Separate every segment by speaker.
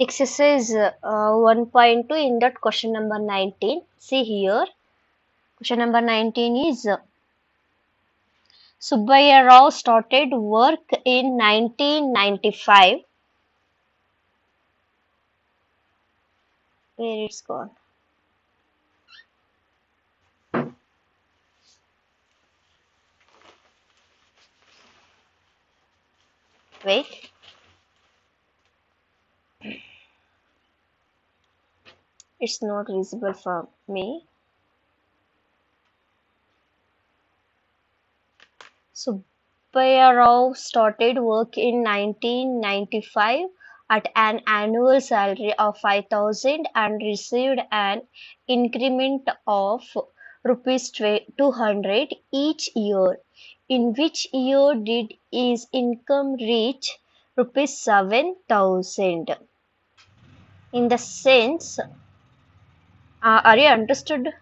Speaker 1: Exercise 1.2 in that question number 19. See here. Question number 19 is Subbaiah Rao started work in 1995. Where it's gone? Wait. It's not visible for me. Subbaiah Rao started work in 1995 at an annual salary of 5,000 and received an increment of rupees 200 each year. In which year did his income reach rupees 7,000? In the sense, are you understood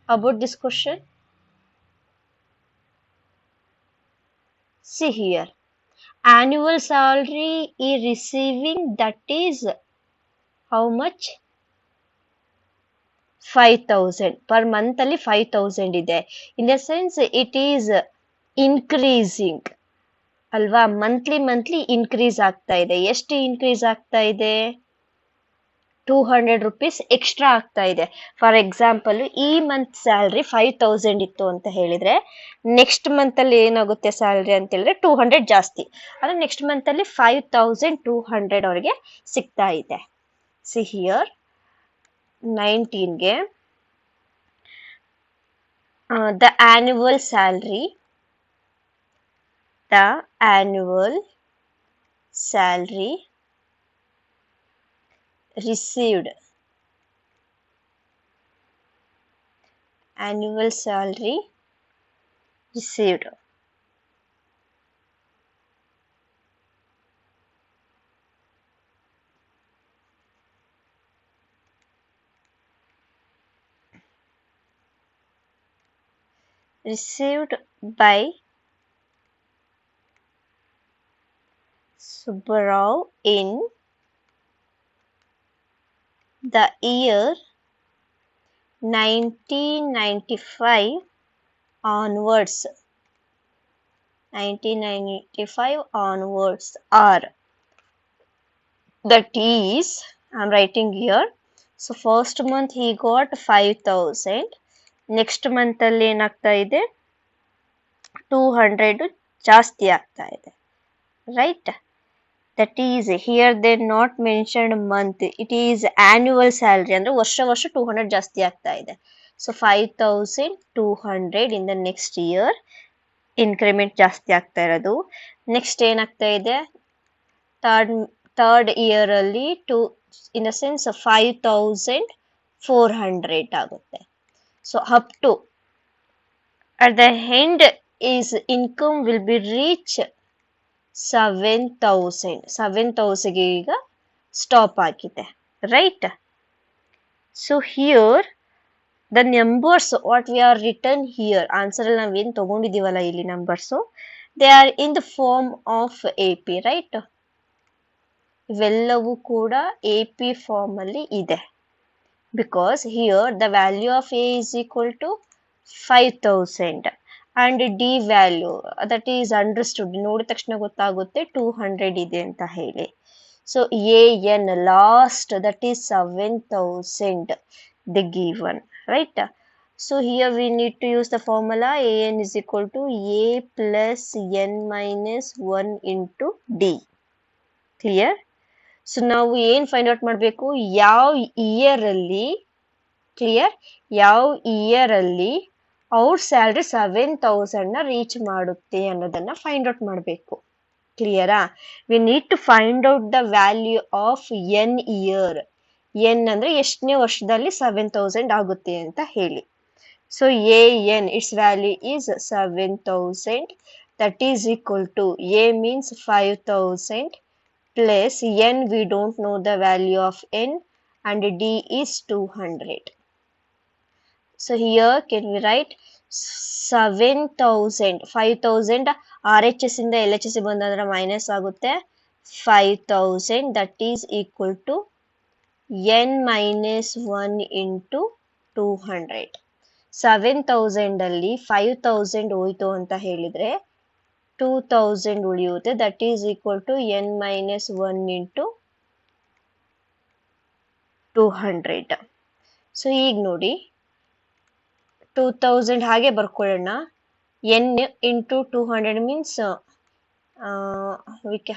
Speaker 1: about this question? See here. Annual salary is receiving, that is how much? 5,000 per month ಅಲ್ಲಿ 5,000 ಇದೆ. In the sense it is increasing ಅಲ್ವಾ, monthly increase ಆಗ್ತಾ ಇದೆ. ಎಷ್ಟು increase ಆಗ್ತಾ ಇದೆ? 200 rupees extra ಆಗ್ತಾ ಇದೆ. ಫಾರ್ ಎಕ್ಸಾಂಪಲ್ ಈ ಮಂತ್ ಸ್ಯಾಲ್ರಿ 5,000 ಇತ್ತು ಅಂತ ಹೇಳಿದ್ರೆ ನೆಕ್ಸ್ಟ್ ಮಂತ್ ಅಲ್ಲಿ ಏನಾಗುತ್ತೆ ಸ್ಯಾಲ್ರಿ ಅಂತ ಹೇಳಿದ್ರೆ 200 ಜಾಸ್ತಿ, ಅಂದ್ರೆ ನೆಕ್ಸ್ಟ್ ಮಂತ್ ಅಲ್ಲಿ 5,200 ಅವ್ರಿಗೆ ಸಿಗ್ತಾ ಇದೆ. ಸಿ ಹಿಯರ್ 19ಗೆ the annual salary received by Subbaiah Rao in the year 1995 onwards are, that is, I'm writing here. So first month he got 5,000, next month ಅಲ್ಲಿ ಏನಾಗ್ತಾ ಇದೆ 200 ಜಾಸ್ತಿ ಆಗ್ತಾ ಇದೆ, right? That is, here they not mentioned month, it is annual salary, ಅಂದ್ರೆ ವರ್ಷ 200 ಜಾಸ್ತಿ ಆಗ್ತಾ ಇದೆ. So 5,200 in the next year increment ಜಾಸ್ತಿ ಆಗ್ತಾ ಇರೋದು. ನೆಕ್ಸ್ಟ್ ಏನಾಗ್ತಾ ಇದೆ ಥರ್ಡ್ ಇಯರ್ ಅಲ್ಲಿ ಇನ್ ದ ಸೆನ್ಸ್ 5,400 ಆಗುತ್ತೆ. So up to at the end is income will be reach 7,000 ಗೆ ಈಗ ಸ್ಟಾಪ್ ಆಗಿದೆ, right? So here the numbers what we are written here, answer ಅಲ್ಲಿ ನಾವೇನು ತಗೊಂಡಿದೀವಲ್ಲ ಇಲ್ಲಿ numbers, they are in the form of AP, right? ಇವೆಲ್ಲವೂ ಕೂಡ AP form ಅಲ್ಲಿ ಇದೆ, because here the value of A is equal to 5,000 and D value that is understood, ನೋಡಿದ ತಕ್ಷಣ ಗೊತ್ತಾಗುತ್ತೆ 200 ಇದೆ ಅಂತ ಹೇಳಿ. So AN last, that is 7,000 the given, right? So here we need to use the formula AN is equal to A plus N minus 1 into D. Clear? So ನಾವು ಏನ್ find out ಮಾಡಬೇಕು, ಯಾವ ಇಯರ್ ಅಲ್ಲಿ, clear, ಯಾವ year ಅಲ್ಲಿ ಅವ್ರ salary 7,000 ನ reach ಮಾಡುತ್ತೆ ಅನ್ನೋದನ್ನ ಫೈಂಡ್ ಔಟ್ ಮಾಡಬೇಕು. ಕ್ಲಿಯರಾ? We need to find out the value of N year. N ಅಂದ್ರೆ ಎಷ್ಟನೇ ವರ್ಷದಲ್ಲಿ 7,000 ಆಗುತ್ತೆ ಅಂತ ಹೇಳಿ. So AN its value is 7,000, that is equal to A means 5,000 plus N, we don't know the value of N, and D is 200. So here can we write 7,000, 5,000 RHS ಇಂದ LHS ಬಂದಂದ್ರೆ minus ಆಗುತ್ತೆ, 5000 that is equal to n minus 1 into 200. 7000 ಅಲ್ಲಿ 5000 ಹೋಯ್ತು ಅಂತ ಹೇಳಿದ್ರೆ 2000 ಉಳಿಯುತ್ತೆ, that is equal to n minus 1 into 200. So ಈಗ ನೋಡಿ 2000 ಹಾಗೆ ಬರ್ಕೊಳ್ಳೋಣ. n into 200 means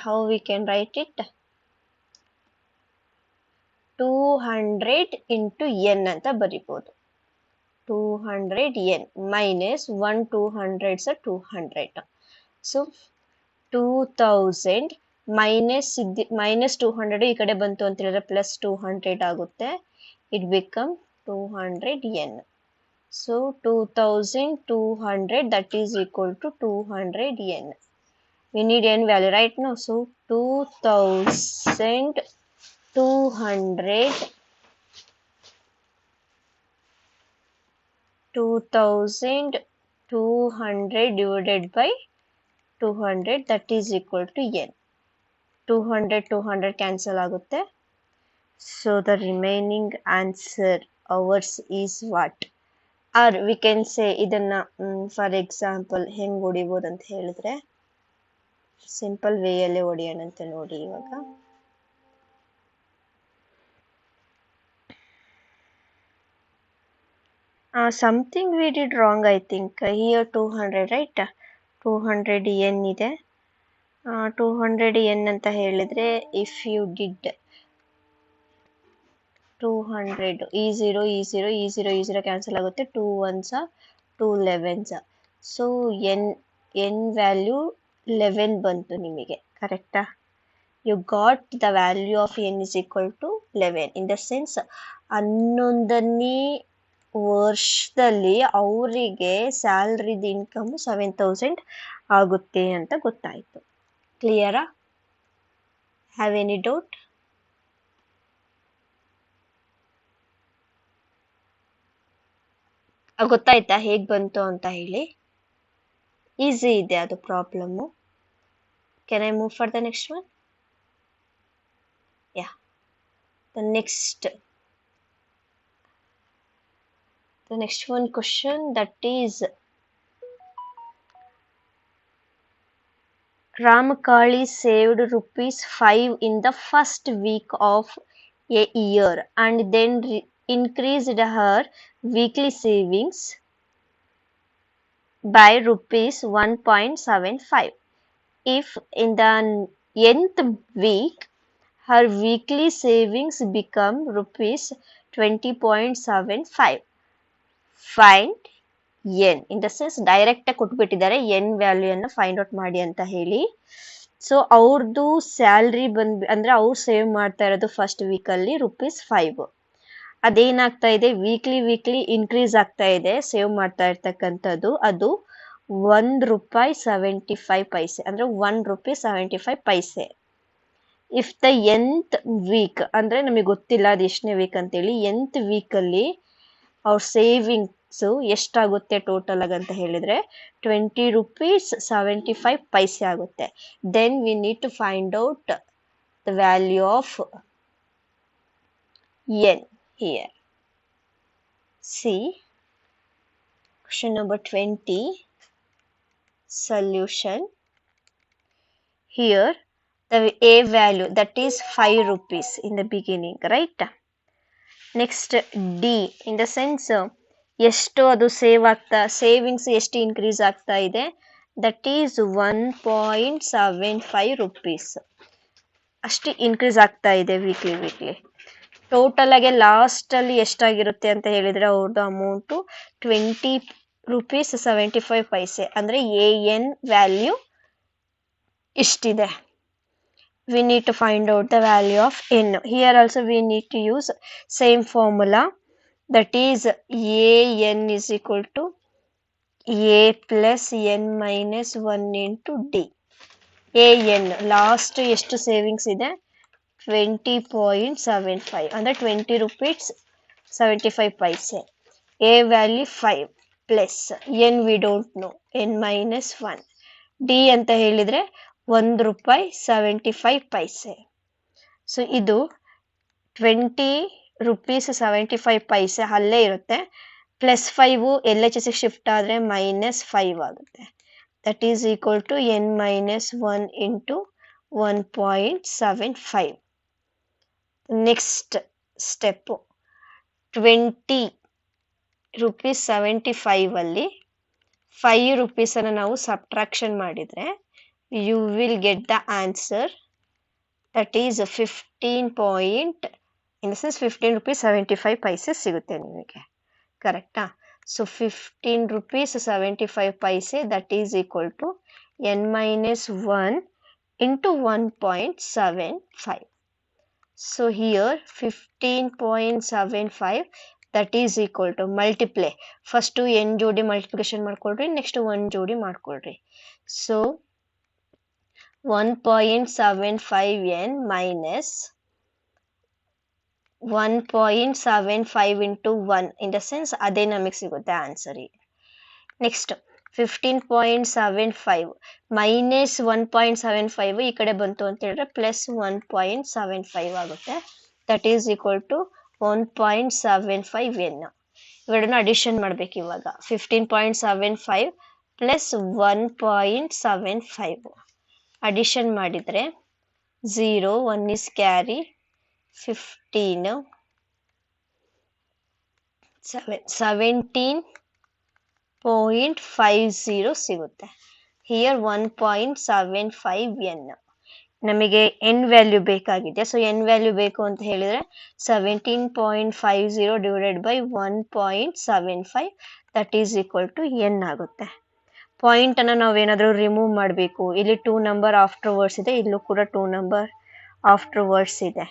Speaker 1: how we can write it? 200 into n ಅಂತ ಬರಿಬೋದು. 200 n minus 1 200s 200. So 2000 minus 200 ಈ ಕಡೆ ಬಂತು ಅಂತ ಹೇಳಿದ್ರೆ plus 200 ಆಗುತ್ತೆ. It become 200 n. So 2200 that is equal to 200 n. We need n value right now. So 2200 divided by 200 that is equal to n. 200 cancel ಆಗುತ್ತೆ. So the remaining answer ours is what? Or we can say ಇದನ್ನ for example ಹೆಂಗ್ ಹೊಡಿಬೋದು ಅಂತ ಹೇಳಿದ್ರೆ simple ವೇಯಲ್ಲೇ ಹೊಡಿಯೋಣ ಅಂತ ನೋಡಿ. ಇವಾಗ something we did wrong, I think. Here 200 right, 200 n ಇದೆ. 200 n ಅಂತ ಹೇಳಿದ್ರೆ if you did 200 e0 cancel ಆಗುತ್ತೆ. 2 1s 2 11s. So n value 11 ಬಂತು ನಿಮಗೆ, ಕರೆಕ್ಟಾ? You got the value of n is equal to 11. In the sense 11ನೇ ವರ್ಷದಲ್ಲಿ ಅವರಿಗೆ ಸ್ಯಾಲ್ರಿದ income 7000 ಆಗುತ್ತೆ ಅಂತ ಗೊತ್ತಾಯ್ತು. ಕ್ಲಿಯರಾ? Have any doubt? ಗೊತ್ತಾಯ್ತಾ ಹೇಗ್ ಬಂತು ಅಂತ ಹೇಳಿ? ಈಸಿ ಇದೆ ಅದು problem. Can I move for the next one? Yeah, the next one question, that is Ramakali saved ₹5 in the first week of a year and then increased her weekly savings by ₹1.75. If in the nth week her weekly savings become ₹20.75, find n. In the sense direct ಆಗಿ ಕೊಟ್ಬಿಟ್ಟಿದ್ದಾರೆ n ವ್ಯಾಲ್ಯೂಯನ್ನು find out ಮಾಡಿ ಅಂತ ಹೇಳಿ. So ಅವ್ರದ್ದು salary ಅಂದ್ರೆ ಅವ್ರು save ಮಾಡ್ತಾ ಇರೋದು first ವೀಕಲ್ಲಿ ₹5. ಅದೇನಾಗ್ತಾ ಇದೆ, ವೀಕ್ಲಿ ಇನ್ಕ್ರೀಸ್ ಆಗ್ತಾ ಇದೆ ಸೇವ್ ಮಾಡ್ತಾ ಇರ್ತಕ್ಕಂಥದ್ದು. ಅದು ₹1.75 ಅಂದ್ರೆ ₹1.75. ಇಫ್ ದ nth ವೀಕ್ ಅಂದ್ರೆ ನಮಗೆ ಗೊತ್ತಿಲ್ಲ ಅದು ಎಷ್ಟನೇ ವೀಕ್ ಅಂತೇಳಿ, nth ವೀಕಲ್ಲಿ ಅವ್ರ ಸೇವಿಂಗ್ಸು ಎಷ್ಟಾಗುತ್ತೆ ಟೋಟಲ್ ಆಗಿ ಅಂತ ಹೇಳಿದ್ರೆ ₹20.75 ಆಗುತ್ತೆ. Then we need to find out the value of n here. See question number 20 solution. Here the a value, that is ₹5 in the beginning, right? Next d, in the sense ಎಷ್ಟು ಅದು savings ಎಷ್ಟು increase ಆಗ್ತಾ ಇದೆ, that is ₹1.75 ಅಷ್ಟು increase ಆಗ್ತಾ ಇದೆ weekly. Total ಆಗಿ last ಅಲ್ಲಿ ಎಷ್ಟಾಗಿರುತ್ತೆ ಅಂತ ಹೇಳಿದ್ರೆ ಅವ್ರದ್ದು ಅಮೌಂಟು ₹20.75. ಅಂದ್ರೆ an ವ್ಯಾಲ್ಯೂ ಇಷ್ಟಿದೆ. We need to find out the value of n. Here also we need to use same formula, that is an is equal to a plus n minus 1 into d. an last ಎಷ್ಟು savings ಇದೆ, ₹20.75 ಅಂದ್ರೆ ₹20.75. a value 5 plus n we don't know, n minus 1. d ಅಂತ ಹೇಳಿದ್ರೆ ₹1.75. So ಇದು 20 rupees 75 ಅಲ್ಲೇ ಇರುತ್ತೆ. +5 LHS shift ಆದರೆ -5 ಆಗುತ್ತೆ. That is equal to n-1 into 1.75. Next step 20 rupees 75 ಅಲ್ಲಿ 5 rupees ಅನ್ನು ನಾವು ಸಬ್ಟ್ರಾಕ್ಷನ್ ಮಾಡಿದರೆ you will get the answer that is 15 rupees 75 paise ಸಿಗುತ್ತೆ ನಿಮಗೆ. ಕರೆಕ್ಟಾ? So 15 rupees 75 paise that is equal to n-1 into 1.75. So here 15.75 that is equal to multiply. First n ಜೋಡಿ multiplication ಮಾಡ್ಕೊಳ್ರಿ, next 1 ಜೋಡಿ ಮಾಡ್ಕೊಳ್ರಿ. So 1.75n minus 1.75 into 1 in the sense ಅದೇ ನಮಗೆ ಸಿಗುತ್ತೆ ಆನ್ಸರ್. ನೆಕ್ಸ್ಟ್ 15.75 ಮೈನಸ್ 1.75 ಈ ಕಡೆ ಬಂತು ಅಂತ ಹೇಳಿದ್ರೆ ಪ್ಲಸ್ 1.75 ಆಗುತ್ತೆ. That is equal to 1.75n. ಇವೆರಡನ್ನ ಅಡಿಷನ್ ಮಾಡ್ಬೇಕು ಇವಾಗ. 15.75 ಪ್ಲಸ್ 1.75 ಅಡಿಷನ್ ಮಾಡಿದರೆ 0 1 is ಕ್ಯಾರಿ 15 17.50 ಸಿಗುತ್ತೆ. Here 1.75n. ನಮಗೆ n ವ್ಯಾಲ್ಯೂ ಬೇಕಾಗಿದೆ. ಸೊ n ವ್ಯಾಲ್ಯೂ ಬೇಕು ಅಂತ ಹೇಳಿದರೆ 17.50 divided by 1.75 that is equal to n ಆಗುತ್ತೆ. ಪಾಯಿಂಟನ್ನು ನಾವೇನಾದರೂ ರಿಮೂವ್ ಮಾಡಬೇಕು. ಇಲ್ಲಿ 2 ನಂಬರ್ ಆಫ್ಟರ್ ವರ್ಡ್ಸ್ ಇದೆ, ಇಲ್ಲೂ ಕೂಡ 2 ನಂಬರ್ ಆಫ್ಟರ್ ವರ್ಡ್ಸ್ ಇದೆ.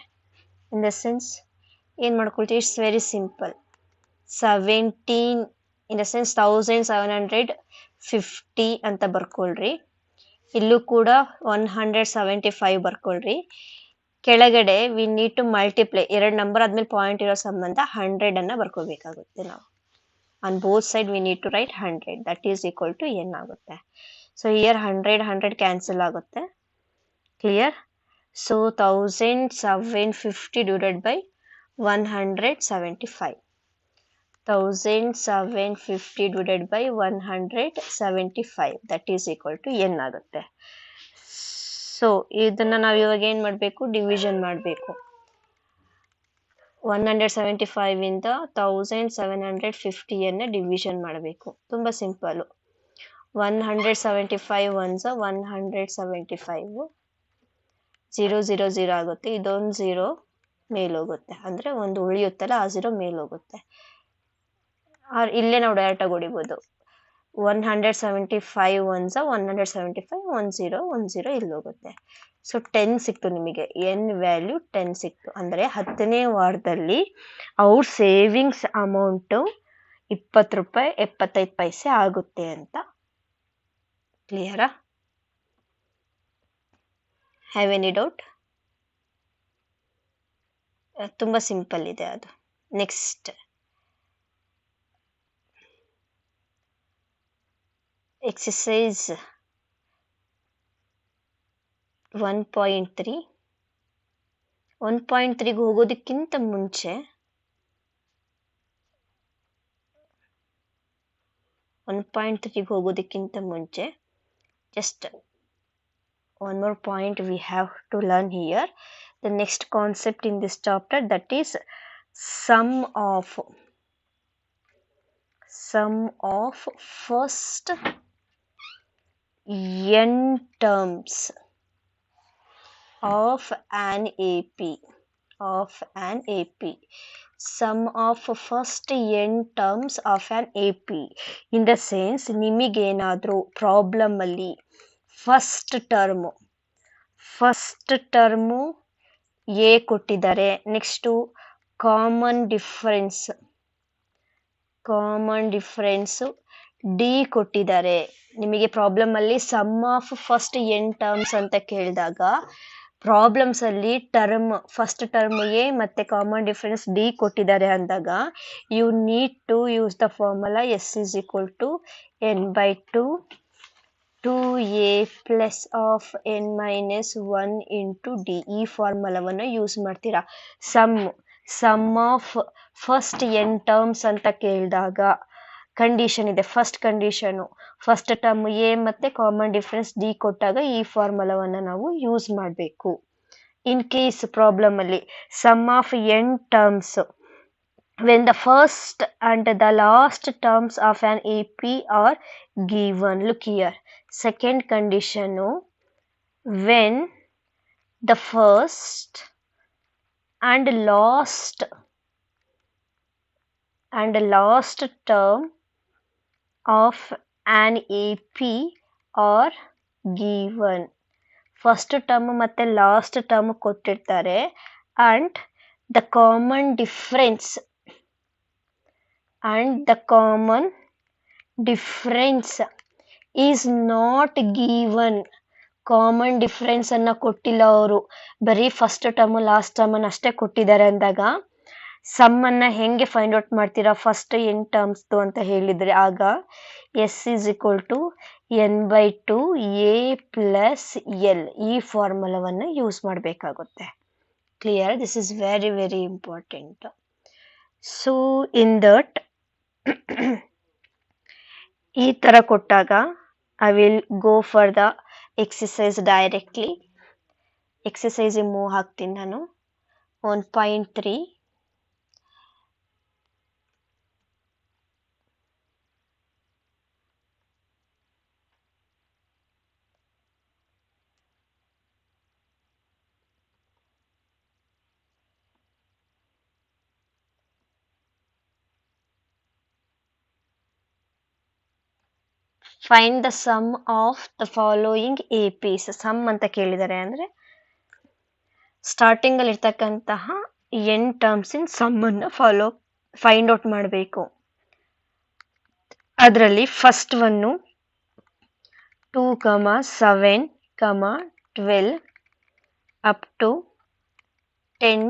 Speaker 1: ಇನ್ ದ ಸೆನ್ಸ್ ಏನು ಮಾಡ್ಕೊಳ್ತೀವಿ? It's very simple. 17 in the sense 1750 ಅಂತ ಬರ್ಕೊಳ್ರಿ. ಇಲ್ಲೂ ಕೂಡ 175 ಬರ್ಕೊಳ್ರಿ. ಕೆಳಗಡೆ we need to multiply. 2 number ಆದ್ಮೇಲೆ ಪಾಯಿಂಟ್ ಇರೋ ಸಂಬಂಧ 100 ಅನ್ನ ಬರ್ಕೋಬೇಕಾಗುತ್ತೆ ನಾವು. On both side we need to write 100 that is equal to n ಆಗುತ್ತೆ. ಸೊ ಹಿಯರ್ 100 ಕ್ಯಾನ್ಸಲ್ ಆಗುತ್ತೆ. Clear? So 1750 divided by 175. 1750 divided by 175 that is equal to n ಆಗುತ್ತೆ. So ಇದನ್ನ ನಾವು ಇವಾಗ ಏನು ಮಾಡಬೇಕು? ಡಿವಿಷನ್ ಮಾಡಬೇಕು. 175 ಇಂದ 1750 ಡಿವಿಷನ್ ಮಾಡಬೇಕು. ತುಂಬ ಸಿಂಪಲ್ಲು. 175 ಒನ್ಸ 175 0 0 0 ಆಗುತ್ತೆ. ಇದೊಂದು 0 ಮೇಲೋಗುತ್ತೆ, ಅಂದರೆ ಒಂದು ಉಳಿಯುತ್ತಲ್ಲ ಆ 0 ಮೇಲೋಗುತ್ತೆ. ಇಲ್ಲೇ ನಾವು ಡೈರೆಕ್ಟಾಗಿ ಹೊಡಿಬೋದು. 175 ಒನ್ಸ 175 1 0 ಇಲ್ಲಿ ಹೋಗುತ್ತೆ. ಸೊ 10 ಸಿಕ್ತು ನಿಮಗೆ. n ವ್ಯಾಲ್ಯೂ 10 ಸಿಕ್ತು. ಅಂದರೆ 10ನೇ ವಾರದಲ್ಲಿ ಅವ್ರ ಸೇವಿಂಗ್ಸ್ ಅಮೌಂಟು ₹20.75 ಆಗುತ್ತೆ ಅಂತ. ಕ್ಲಿಯರಾ? Have any doubt? ತುಂಬ ಸಿಂಪಲ್ ಇದೆ ಅದು. Next exercise 1.3. 1.3ಗೆ ಹೋಗೋದಕ್ಕಿಂತ ಮುಂಚೆ 1.3ಗೆ ಹೋಗೋದಕ್ಕಿಂತ ಮುಂಚೆ just one more point we have to learn here. The next concept in this chapter, that is sum of first n terms of an AP. Sum of first n terms of an AP. In the sense ನಿಮಗೇನಾದರೂ problem ಅಲ್ಲಿ first term a ಕೊಟ್ಟಿದ್ದಾರೆ, next common difference d ಕೊಟ್ಟಿದ್ದಾರೆ. ನಿಮಗೆ problem ಅಲ್ಲಿ sum of first n terms ಅಂತ ಕೇಳಿದಾಗ problems ಅಲ್ಲಿ first term a ಮತ್ತೆ ಕಾಮನ್ ಡಿಫರೆನ್ಸ್ ಡಿ ಕೊಟ್ಟಿದ್ದಾರೆ ಅಂದಾಗ you need to use the formula S is equal to n/2 2a plus of n minus 1 into d ಈ ಫಾರ್ಮುಲಾವನ್ನು use ಮಾಡ್ತೀರಾ. Sum of first n terms ಅಂತ ಕೇಳಿದಾಗ condition ಇದೆ. First condition first term a ಮತ್ತೆ common difference d ಕೊಟ್ಟಾಗ ಈ ಫಾರ್ಮುಲಾವನ್ನು ನಾವು ಯೂಸ್ ಮಾಡಬೇಕು. ಇನ್ ಕೇಸ್ ಪ್ರಾಬ್ಲಮ್ ಅಲ್ಲಿ sum of n terms when the first and the last terms of an AP are given. Look here, second condition, when the first and last term of an AP are given. First term ಮತ್ತೆ last term ಕೊಟ್ಟಿರ್ತಾರೆ and the common difference is not given. Common difference ಅನ್ನ ಕೊಟ್ಟಿಲ್ಲ ಅವರು, ಬರೀ first term last term ಅನ್ನ ಅಷ್ಟೇ ಕೊಟ್ಟಿದ್ದಾರೆ ಅಂದಾಗ ಸಮ್ ಅನ್ನ ಹೆಂಗೆ ಫೈಂಡ್ ಔಟ್ ಮಾಡ್ತೀರಾ? ಫಸ್ಟ್ n ಟರ್ಮ್ಸ್ ಅಂತ ಹೇಳಿದ್ರೆ ಆಗ s is equal to n/2 a plus l ಈ ಫಾರ್ಮುಲಾವನ್ನು ಯೂಸ್ ಮಾಡಬೇಕಾಗುತ್ತೆ. Clear? This is very very important. So in that ಈ ತರ ಕೊಟ್ಟಾಗ I will go for the exercise directly. Exercise move ಹಾಕ್ತೀನಿ ನಾನು. 1.3 find the sum of the following APs. Sum ಅಂತ ಕೇಳಿದ್ದಾರೆ ಅಂದ್ರೆ ಸ್ಟಾರ್ಟಿಂಗ್ ಅಲ್ಲಿ ಇರ್ತಕ್ಕಂತಹ n ಟರ್ಮ್ಸ್ ಇನ್ ಸಮ್ ಅನ್ನ ಫೈಂಡ್ ಔಟ್ ಮಾಡಬೇಕು. ಅದರಲ್ಲಿ first one 2, 7, 12 up to 10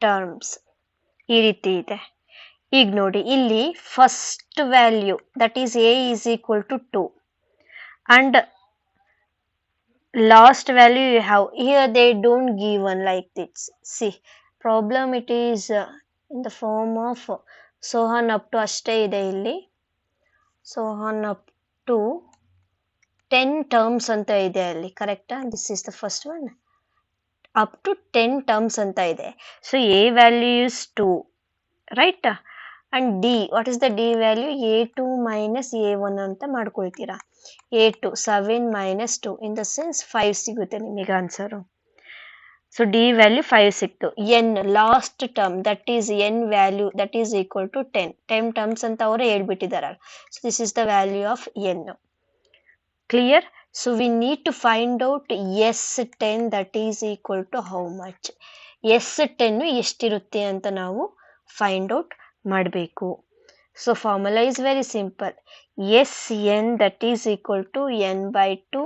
Speaker 1: terms ಈ ರೀತಿ ಇದೆ. ಈಗ ನೋಡಿ, ಇಲ್ಲಿ first value that is a is equal to 2 and last value you have here. They don't give one like this. See, problem it is in the form of so on up to ಅಷ್ಟೇ ಇದೆ ಇಲ್ಲಿ. so on up to 10 terms ಅಂತ ಇದೆ ಅಲ್ಲಿ, ಕರೆಕ್ಟಾ? this is the first one. up to 10 terms ಅಂತ ಇದೆ. so a value is 2, right? and d, what is the d value? a2 minus a1 ಅಂತ ಮಾಡ್ಕೊಳ್ತೀರಾ. a2 7 minus 2 in the sense 5 ಸಿಗುತ್ತೆ ನಿಮಗೆ answer. So d value 5 ಸಿಕ್ತು. n last term that is n value that is equal to 10 terms ಅಂತ ಅವರೇ ಹೇಳ್ಬಿಟ್ಟಿದ್ದಾರೆ. So this is the value of n. Clear? So we need to find out S10 that is equal to how much. S10 ಎಷ್ಟಿರುತ್ತೆ ಅಂತ ನಾವು find out ಮಾಡಬೇಕು. So formula is very simple. Sn that is equal to n/2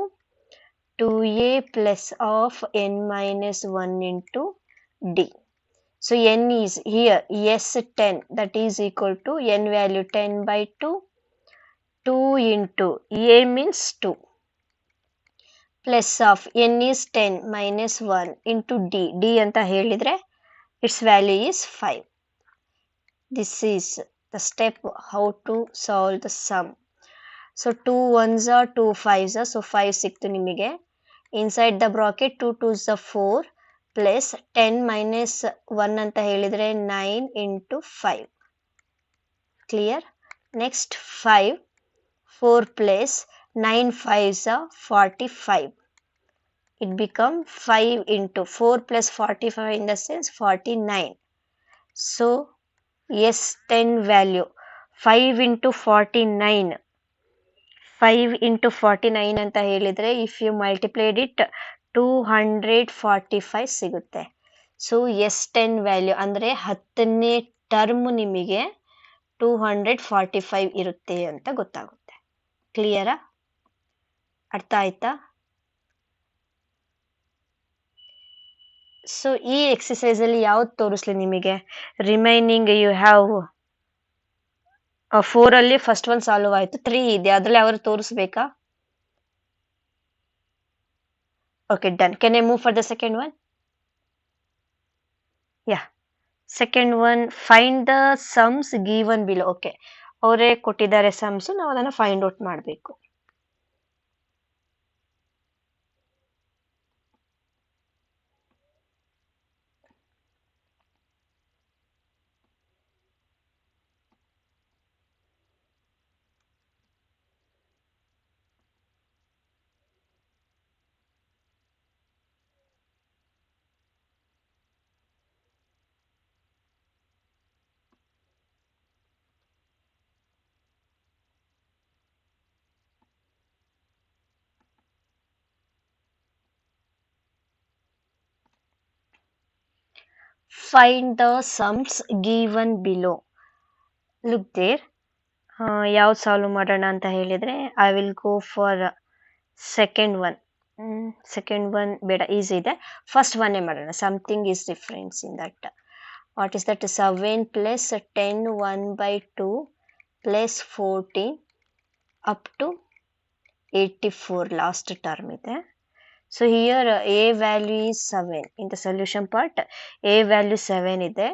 Speaker 1: 2a plus of n minus 1 into d. So n is here S10 that is equal to n value 10/2 2 into a means 2 plus of n is 10 minus 1 into d ಅಂತ ಹೇಳಿದ್ರೆ its value is 5. This is the step how to solve the sum. So 2 1s are 2 5s are, so 5 ಸಿಕ್ತು ನಿಮಗೆ. inside the bracket 2 2s are 4 plus 10 minus 1 ಅಂತ ಹೇಳಿದ್ರೆ 9 into 5. clear? next 5 4 plus 9 5s are 45. it become 5 into 4 plus 45 in the sense 49. so S10 value 5 into 49 ಅಂತ ಹೇಳಿದ್ರೆ if you multiplied it 245 ಸಿಗುತ್ತೆ. So S10 value ಅಂದ್ರೆ 10ನೇ term ನಿಮಗೆ 245 ಇರುತ್ತೆ ಅಂತ ಗೊತ್ತಾಗುತ್ತೆ. ಕ್ಲಿಯರಾ? ಅರ್ಥ ಆಯ್ತಾ? ಸೊ ಈ ಎಕ್ಸಸೈಸ್ ಅಲ್ಲಿ ಯಾವ್ದು ತೋರಿಸ್ಲಿ ನಿಮಗೆ? ರಿಮೈನಿಂಗ್ ಯು ಹ್ಯಾವ್ 4 ಅಲ್ಲಿ ಫಸ್ಟ್ ಒನ್ ಸಾಲ್ವ್ ಆಯ್ತು, 3 ಇದೆ, ಅದ್ರಲ್ಲಿ ಯಾವ್ದು ತೋರಿಸ್ಬೇಕಾ? Okay, done. Can I move for the second one? Yeah. Second one, find the sums given below. Okay. ಅವರೇ ಕೊಟ್ಟಿದ್ದಾರೆ ಸಮ್ಸ್, ನಾವು ಅದನ್ನು ಫೈಂಡ್ ಔಟ್ ಮಾಡಬೇಕು. Find the sums given below. Look there. ಯಾವ್ದು ಸಾಲ್ವ್ ಮಾಡೋಣ ಅಂತ ಹೇಳಿದ್ರೆ I will go for second one. Second one ಬೇಡ, ಈಸಿ ಇದೆ. ಫಸ್ಟ್ ಒನ್ನೇ ಮಾಡೋಣ. Something is difference in that. What is that? 7 plus 10 1/2 plus 14 up to 84 last term ಇದೆ. So here a value is 7. In the solution part a value 7 ಇದೆ.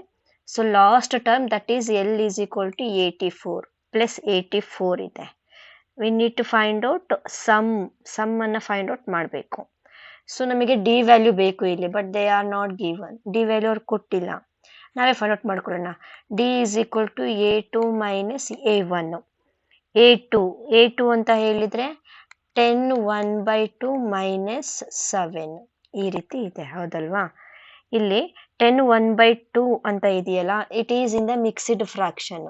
Speaker 1: So last term that is l is equal to 84 plus 84 ಇದೆ. We need to find out sum ಅನ್ನು find out ಮಾಡಬೇಕು. So ನಮಗೆ d value ಬೇಕು ಇಲ್ಲಿ, but they are not given. D value ಅವ್ರು ಕೊಟ್ಟಿಲ್ಲ, ನಾವೇ ಫೈಂಡ್ ಔಟ್ ಮಾಡ್ಕೊಳ್ಳೋಣ. D is equal to a2 minus a1. a2 ಅಂತ ಹೇಳಿದ್ರೆ 10 1/2 ಮೈನಸ್ 7 ಈ ರೀತಿ ಇದೆ, ಹೌದಲ್ವಾ? ಇಲ್ಲಿ 10 1/2 ಅಂತ ಇದೆಯಲ್ಲ, it is in the mixed fraction.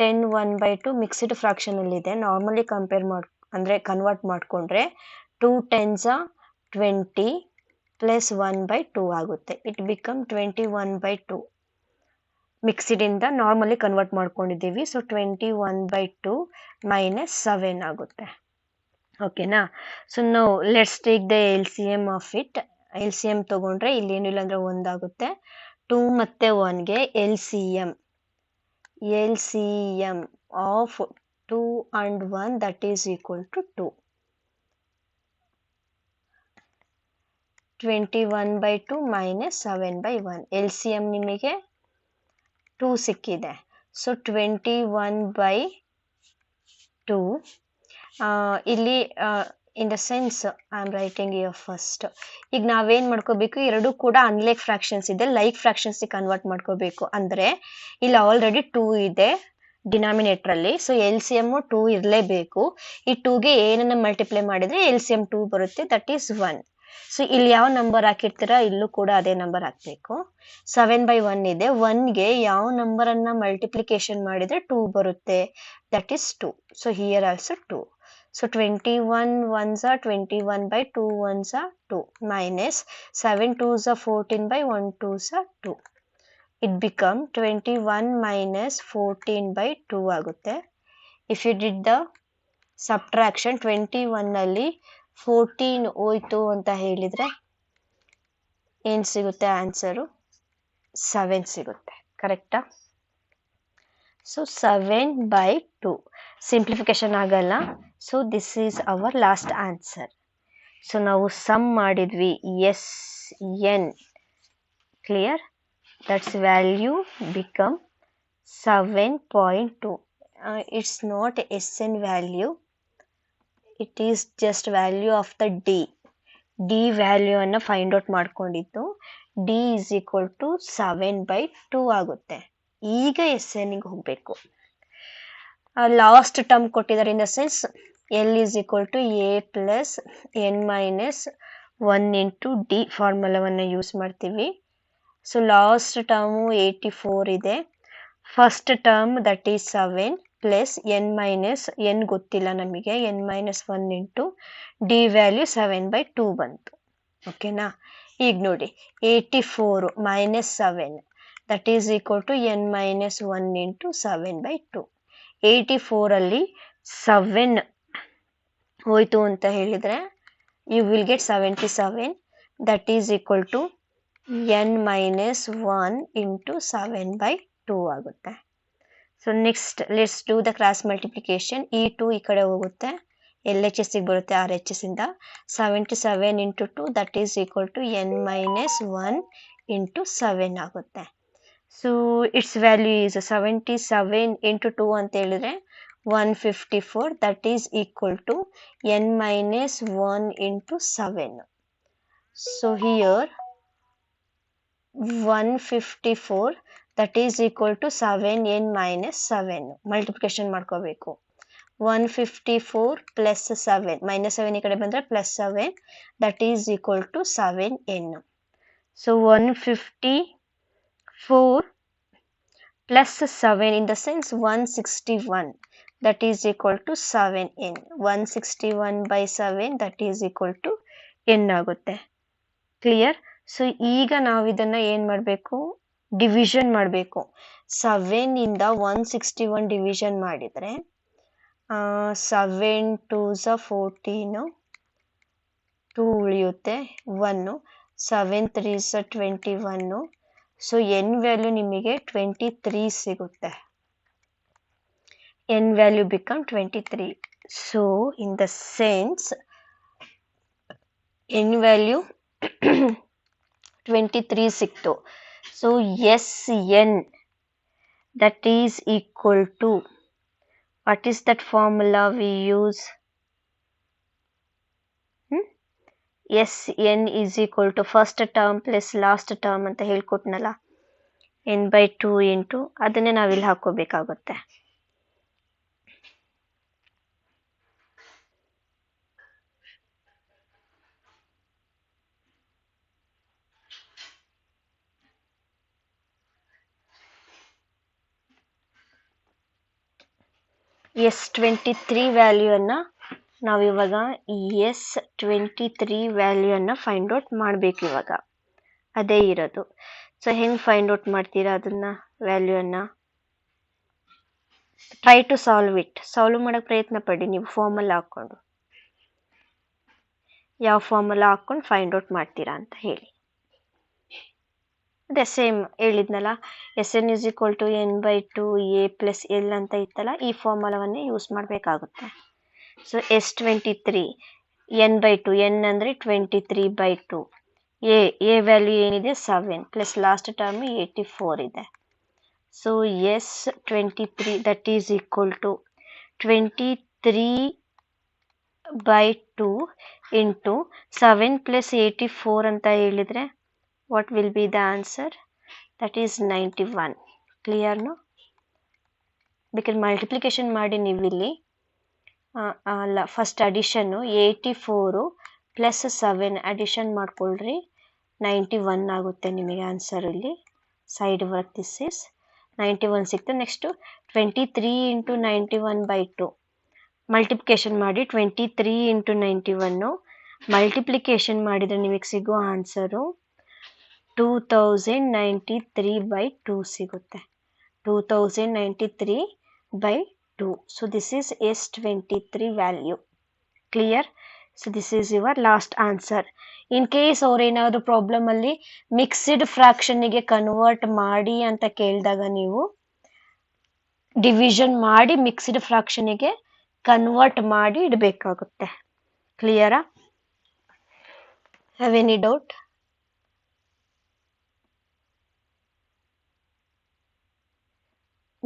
Speaker 1: 10 1/2 mixed fraction ಅಲ್ಲಿ ಇದೆ. ನಾರ್ಮಲಿ ಕಂಪೇರ್ ಅಂದ್ರೆ ಕನ್ವರ್ಟ್ ಮಾಡ್ಕೊಂಡ್ರೆ 2 10s 20 ಪ್ಲಸ್ 1/2 ಆಗುತ್ತೆ. It become 21/2. ಮಿಕ್ಸ್ಡ್ ಇಂದ ನಾರ್ಮಲಿ ಕನ್ವರ್ಟ್ ಮಾಡ್ಕೊಂಡಿದ್ದೀವಿ. ಸೊ 21/2 ಮೈನಸ್ 7 ಆಗುತ್ತೆ. ಓಕೆನಾ? ಸೊ ನಾವು let's take the L C M of it. L C M ತಗೊಂಡ್ರೆ ಇಲ್ಲಿ ಏನಿಲ್ಲ ಅಂದ್ರೆ 1 ಆಗುತ್ತೆ. 2 ಮತ್ತೆ 1ಗೆ L C M of 2 and 1 that is equal to 2. 21/2 minus 7/1. L C M ನಿಮಗೆ 2 ಸಿಕ್ಕಿದೆ. ಸೊ 21/2 ಇಲ್ಲಿ in the sense I am writing year first. ಈಗ ನಾವೇನ್ ಮಾಡ್ಕೋಬೇಕು, ಎರಡು ಕೂಡ ಅನ್ಲೈಕ್ ಫ್ರಾಕ್ಷನ್ಸ್ ಇದೆ, ಲೈಕ್ ಫ್ರಾಕ್ಷನ್ಸ್ ಕನ್ವರ್ಟ್ ಮಾಡ್ಕೋಬೇಕು. ಅಂದ್ರೆ ಇಲ್ಲಿ ಆಲ್ರೆಡಿ 2 ಇದೆ ಡಿನಾಮಿನೇಟರ್ ಅಲ್ಲಿ. ಸೊ ಎಲ್ ಸಿ ಎಮ್ 2 ಇರಲೇಬೇಕು. ಈ 2ಗೆ ಏನನ್ನ ಮಲ್ಟಿಪ್ಲೈ ಮಾಡಿದ್ರೆ ಎಲ್ ಸಿ ಎಮ್ 2 ಬರುತ್ತೆ, ದಟ್ ಈಸ್ 1. ಸೊ ಇಲ್ಲಿ ಯಾವ ನಂಬರ್ ಹಾಕಿರ್ತೀರಾ, ಇಲ್ಲೂ ಕೂಡ ಅದೇ ನಂಬರ್ ಹಾಕ್ಬೇಕು. 7/1 ಇದೆ. 1ಗೆ ಯಾವ ನಂಬರ್ ಅನ್ನ ಮಲ್ಟಿಪ್ಲಿಕೇಶನ್ ಮಾಡಿದ್ರೆ 2 ಬರುತ್ತೆ, that is 2. So here also 2. So 21 1s are 21/2 1s are 2 minus 7 2s are 14/1 2s are 2. It become 21 minus 14/2 ಆಗುತ್ತೆ. If you did the subtraction 21 ಅಲ್ಲಿ 14 ಹೋಯ್ತು ಅಂತ ಹೇಳಿದ್ರೆ ಏನ್ ಸಿಗುತ್ತೆ ಆನ್ಸರು? 7 ಸಿಗುತ್ತೆ. ಕರೆಕ್ಟಾ? ಸೊ 7/2 ಸಿಂಪ್ಲಿಫಿಕೇಶನ್ ಆಗಲ್ಲ. So this is our last answer. So ನಾವು ಸಮ್ ಮಾಡಿದ್ವಿ S N. Clear? That's value become 7.2. It's not S N value, it is just value of the D value ಅನ್ನ ಫೈಂಡ್ ಔಟ್ ಮಾಡ್ಕೊಂಡಿದ್ದು. D is equal to 7/2 ಆಗುತ್ತೆ. ಈಗ S ಎನ್ಗೆ ಹೋಗ್ಬೇಕು. Last term ಕೊಟ್ಟಿದ್ದಾರೆ. In the sense L is equal to A plus N minus 1 into D ಫಾರ್ಮುಲಾವನ್ನು use ಮಾಡ್ತೀವಿ. So last term 84 ಇದೆ. First term that is 7 plus N minus n ಗೊತ್ತಿಲ್ಲ ನಮಗೆ, n minus 1 into d value 7/2 ಬಂತು. ಓಕೆನಾ? ಈಗ ನೋಡಿ 84 minus 7 that is equal to n minus 1 into 7/2. 84 ಅಲ್ಲಿ 7 ಹೋಯ್ತು ಅಂತ ಹೇಳಿದ್ರೆ you will get 77 that is equal to n minus 1 into 7/2 ಆಗುತ್ತೆ. So next let's do the cross multiplication. ಈ 2 ಈ ಕಡೆ ಹೋಗುತ್ತೆ, LHS ಬರುತ್ತೆ RHS ಇಂದ 77 into 2 that is equal to n minus 1 into 7 ಆಗುತ್ತೆ. So it's value is 77 into 2 ಅಂತ ಹೇಳಿದ್ರೆ 154 that is equal to n minus 1 into 7. So here 154 that is equal to 7n minus 7 multiplication ಮಾಡ್ಕೋಬೇಕು. 154 plus 7 minus 7 ಈ ಕಡೆ ಬಂದ್ರೆ plus 7 that is equal to 7n. So 154 plus 7 in the sense 161 that is equal to 7n. 161 by 7 that is equal to n ಆಗುತ್ತೆ. Clear? So ಈಗ ನಾವು ಇದನ್ನ ಏನ್ ಮಾಡಬೇಕು, ಡಿವಿಷನ್ ಮಾಡಬೇಕು. 7 ಇಂದ 161 ಡಿವಿಷನ್ ಮಾಡಿದ್ರೆ 7 2s 14, 2 ಉಳಿಯುತ್ತೆ 1, 7 3s 21. ಸೊ ಎನ್ ವ್ಯಾಲ್ಯೂ ನಿಮಗೆ 23 ಸಿಗುತ್ತೆ. n value become 23. So in the sense n value 23 ಸಿಕ್ತು. So Sn that is equal to, what is that formula we use? Sn is equal to first term plus last term ಅಂತ ಹೇಳ್ಕೊಟ್ನಲ್ಲ, n by 2 into ಅದನ್ನೇ ನಾವಿಲ್ಲಿ ಹಾಕೋಬೇಕಾಗುತ್ತೆ. S23 ವ್ಯಾಲ್ಯೂವನ್ನು ನಾವು ಇವಾಗ S23 ವ್ಯಾಲ್ಯೂವನ್ನು find out ಮಾಡಬೇಕು. ಇವಾಗ ಅದೇ ಇರೋದು. ಸೊ ಹೆಂಗೆ ಫೈಂಡ್ ಔಟ್ ಮಾಡ್ತೀರಾ ಅದನ್ನ ವ್ಯಾಲ್ಯೂವನ್ನು? Try to solve it. Solve ಮಾಡೋಕ್ಕೆ ಪ್ರಯತ್ನ ಪಡಿ ನೀವು ಫಾರ್ಮುಲಾ ಹಾಕ್ಕೊಂಡು. ಯಾವ ಫಾರ್ಮುಲಾ ಹಾಕ್ಕೊಂಡು ಫೈಂಡ್ ಔಟ್ ಮಾಡ್ತೀರಾ ಅಂತ ಹೇಳಿ. ಅದೇ ಸೇಮ್ ಹೇಳಿದ್ನಲ್ಲ, Sn is equal to n by 2 a plus l ಅಂತ ಇತ್ತಲ್ಲ, ಈ ಫಾರ್ಮುಲಾವನ್ನೇ ಯೂಸ್ ಮಾಡಬೇಕಾಗುತ್ತೆ. So S23 n by 2, n ಅಂದರೆ 23 by 2, a ವ್ಯಾಲ್ಯೂ ಏನಿದೆ 7 ಪ್ಲಸ್ ಲಾಸ್ಟ್ ಟರ್ಮ್ 84 ಇದೆ. So S23 that is equal to 23 by 2 into 7 plus 84 ಅಂತ ಹೇಳಿದರೆ what will be the answer? That is 91. Clear no? Because multiplication ಮಾಡಿ ನೀವು ಇಲ್ಲಿ ಅಲ್ಲ, first ಅಡಿಷನ್ನು 84 plus 7 addition ಮಾಡ್ಕೊಳ್ರಿ, 91 ಆಗುತ್ತೆ ನಿಮಗೆ ಆನ್ಸರ್. ಇಲ್ಲಿ ಸೈಡ್ ವರ್ಕ್ ದಿಸ್ ಇಸ್ 91 ಸಿಕ್ತು. ನೆಕ್ಸ್ಟು 23 ಇಂಟು 91 by 2 ಮಲ್ಟಿಪ್ಲಿಕೇಶನ್ ಮಾಡಿ, 23 ಇಂಟು 91 ಮಲ್ಟಿಪ್ಲಿಕೇಶನ್ ಮಾಡಿದರೆ ನಿಮಗೆ ಸಿಗೋ ಆನ್ಸರು 2093 by 2 ಸಿಗುತ್ತೆ. 2093 by 2. So this is S23 value. Clear? So this is your last answer. In case ಅವ್ರು ಏನಾದರೂ ಪ್ರಾಬ್ಲಮ್ ಅಲ್ಲಿ ಮಿಕ್ಸ್ಡ್ ಫ್ರಾಕ್ಷನ್ಗೆ ಕನ್ವರ್ಟ್ ಮಾಡಿ ಅಂತ ಕೇಳಿದಾಗ ನೀವು ಡಿವಿಷನ್ ಮಾಡಿ ಮಿಕ್ಸ್ಡ್ ಫ್ರಾಕ್ಷನ್ಗೆ ಕನ್ವರ್ಟ್ ಮಾಡಿ ಇಡಬೇಕಾಗುತ್ತೆ. ಕ್ಲಿಯರಾ? Have any doubt?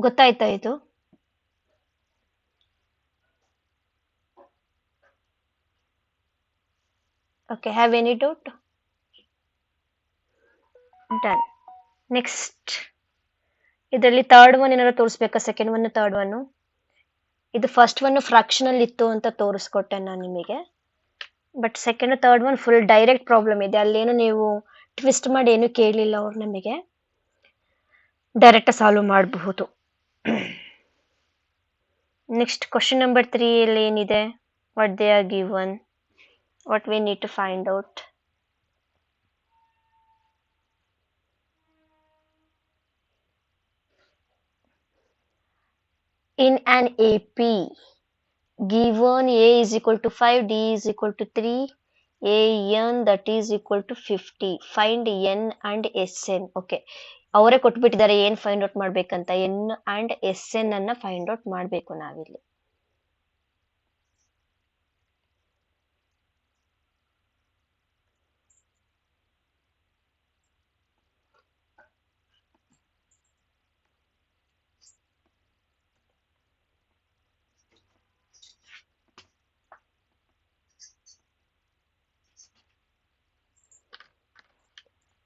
Speaker 1: ಗೊತ್ತಾಯ್ತಾ ಇದು? Okay, have any doubt? Done. Next ಇದರಲ್ಲಿ ಥರ್ಡ್ ಒನ್ ಏನಾದ್ರು ತೋರಿಸ್ಬೇಕಾ? Second one, third one? ಇದು ಫಸ್ಟ್ ಒನ್ ಫ್ರಾಕ್ಷನಲ್ ಇತ್ತು ಅಂತ ತೋರಿಸ್ಕೊಟ್ಟೆ ನಾನು ನಿಮಗೆ. But second third one full direct problem ಇದೆ. ಅಲ್ಲೇನು ನೀವು ಟ್ವಿಸ್ಟ್ ಮಾಡಿ ಏನು ಕೇಳಿಲ್ಲ ಅವ್ರು, ನಮಗೆ ಡೈರೆಕ್ಟ್ ಸಾಲ್ವ್ ಮಾಡಬಹುದು. ನೆಕ್ಸ್ಟ್ ಕ್ವಶನ್ ನಂಬರ್ 3 ಅಲ್ಲಿ ಏನಿದೆ? What they are given, what we need to find out. In an AP given A is equal to 5, D is equal to 3, AN that is equal to 50. Find N and Sn. Okay, ಅವರೇ ಕೊಟ್ಬಿಟ್ಟಿದ್ದಾರೆ ಏನು find out ಮಾಡ್ಬೇಕಂತ. N and Sn ಅನ್ನ find out ಮಾಡಬೇಕು ನಾವಿಲ್ಲಿ.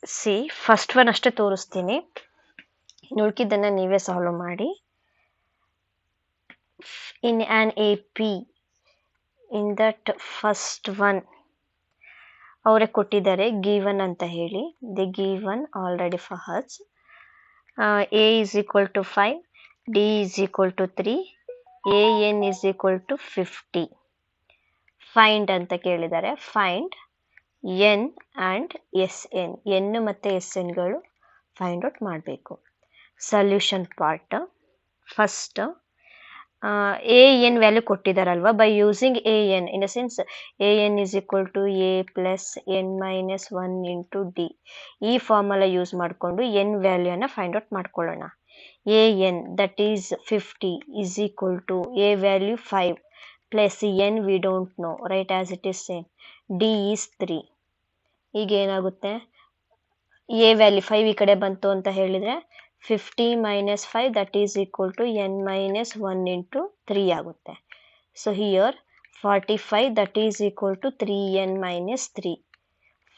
Speaker 1: C first one ಅಷ್ಟೇ ತೋರಿಸ್ತೀನಿ, ಉಳ್ಕಿದ್ದನ್ನು ನೀವೇ solve ಮಾಡಿ. In an A P in that first one ಅವರೇ ಕೊಟ್ಟಿದ್ದಾರೆ ಗಿವನ್ ಅಂತ ಹೇಳಿ, the given already for us. A is equal to 5, D is equal to 3, A N is equal to 50. Find ಅಂತ ಕೇಳಿದ್ದಾರೆ. Find N and S N, N ಮತ್ತು S ಎನ್ಗಳು find out ಮಾಡಬೇಕು. Solution part first A N value ಕೊಟ್ಟಿದ್ದಾರಲ್ವ, by using A N in the sense A N is equal to A plus N minus 1 into d, ಈ formula use ಮಾಡಿಕೊಂಡು n ವ್ಯಾಲ್ಯೂನ find out ಮಾಡ್ಕೊಳ್ಳೋಣ. A n that is 50 is equal to a value 5 plus n we don't know, right, as it is same. D is 3. ಈಗ ಏನಾಗುತ್ತೆ, A value 5 ಈ ಕಡೆ ಬಂತು ಅಂತ ಹೇಳಿದರೆ 50 minus 5 that is equal to n minus 1 into 3 ಆಗುತ್ತೆ. So here 45 that is equal to 3n minus 3.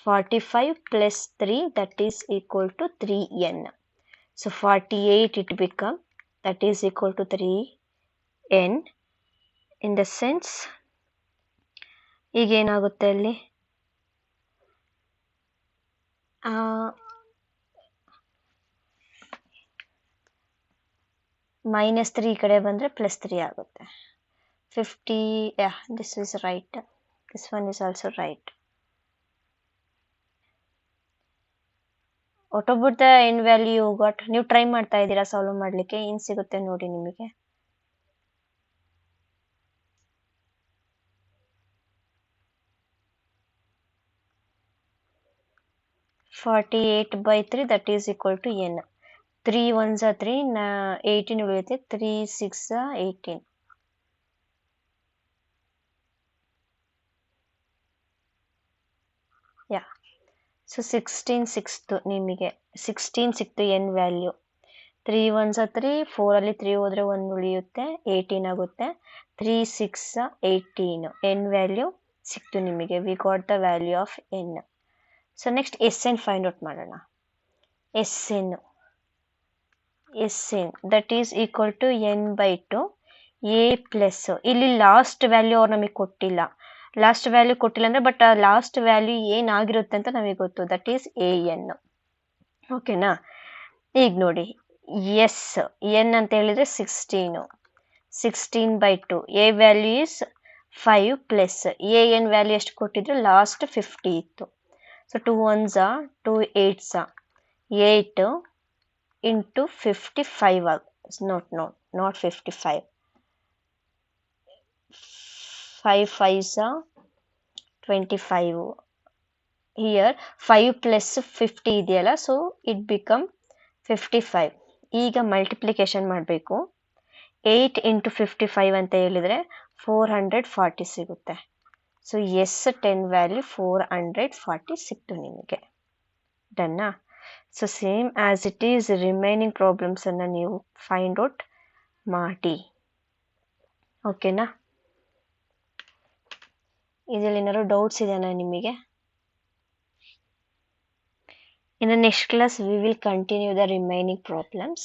Speaker 1: 45 plus 3 that is equal to 3n. So 48 it become that is equal to 3n. in the sense ಈಗ ಏನಾಗುತ್ತೆ ಅಲ್ಲಿ minus 3 ಈ ಕಡೆ ಬಂದರೆ plus 3 ಆಗುತ್ತೆ. 50, yeah, this is right. This one is also right. What about the n value you got? ನೀವು try ಮಾಡ್ತಾ ಇದ್ದೀರಾ ಸಾಲ್ವ್ ಮಾಡಲಿಕ್ಕೆ, ಏನು ಸಿಗುತ್ತೆ ನೋಡಿ ನಿಮಗೆ. (48 by 3) that is equal to n. 3 1s are 3, 18 ಉಳಿಯುತ್ತೆ. 3 6 18. ಯಾ, ಸೊ 16 ಸಿಕ್ಸ್ತು, ನಿಮಗೆ 16 ಸಿಕ್ತು ಎನ್ ವ್ಯಾಲ್ಯೂ. 3 1s are 3, 4ಅಲ್ಲಿ 3 ಹೋದರೆ 1 ಉಳಿಯುತ್ತೆ, 18 ಆಗುತ್ತೆ. 3 6 18 ಎನ್ ವ್ಯಾಲ್ಯೂ ಸಿಕ್ತು ನಿಮಗೆ. We got the value of N. So next S N find out ಮಾಡೋಣ. S N that is equal to N by two A plus, ಇಲ್ಲಿ last value ಅವ್ರು ನಮಗೆ ಕೊಟ್ಟಿಲ್ಲ. ಲಾಸ್ಟ್ ವ್ಯಾಲ್ಯೂ ಕೊಟ್ಟಿಲ್ಲ ಅಂದರೆ, ಬಟ್ ಆ ಲಾಸ್ಟ್ ವ್ಯಾಲ್ಯೂ ಏನಾಗಿರುತ್ತೆ ಅಂತ ನಮಗೆ ಗೊತ್ತು, ದಟ್ ಈಸ್ ಎ ಎನ್. ಓಕೆನಾ. ಈಗ ನೋಡಿ, ಎಸ್ ಎನ್ ಅಂತ ಹೇಳಿದರೆ 16 by 2. A value is 5 plus A N value ಎಷ್ಟು ಕೊಟ್ಟಿದ್ರು, ಲಾಸ್ಟ್ 50 ಇತ್ತು. So 2 1s 2 8s 8 into 55 not 55. 5 5s 25. Here 5 plus 50 ಇದೆಯಲ್ಲ, ಸೊ ಇಟ್ ಬಿಕಮ್ 55. ಈಗ ಮಲ್ಟಿಪ್ಲಿಕೇಶನ್ ಮಾಡಬೇಕು. 8 into 55 ಅಂತ ಹೇಳಿದರೆ 440 ಸಿಗುತ್ತೆ. ಸೊ ಎಸ್ 10 ವ್ಯಾಲ್ಯೂ 440 ಸಿಕ್ತು ನಿಮಗೆ. ಡನ್ನಾ. So same as it is remaining ಪ್ರಾಬ್ಲಮ್ಸನ್ನು ನೀವು ಫೈಂಡ್ ಔಟ್ ಮಾಡಿ. ಓಕೆನಾ. ಇದರಲ್ಲಿ ಏನಾದ್ರು ಡೌಟ್ಸ್ ಇದೆಯಾ ನಿಮಗೆ? In the next class we will continue the remaining problems.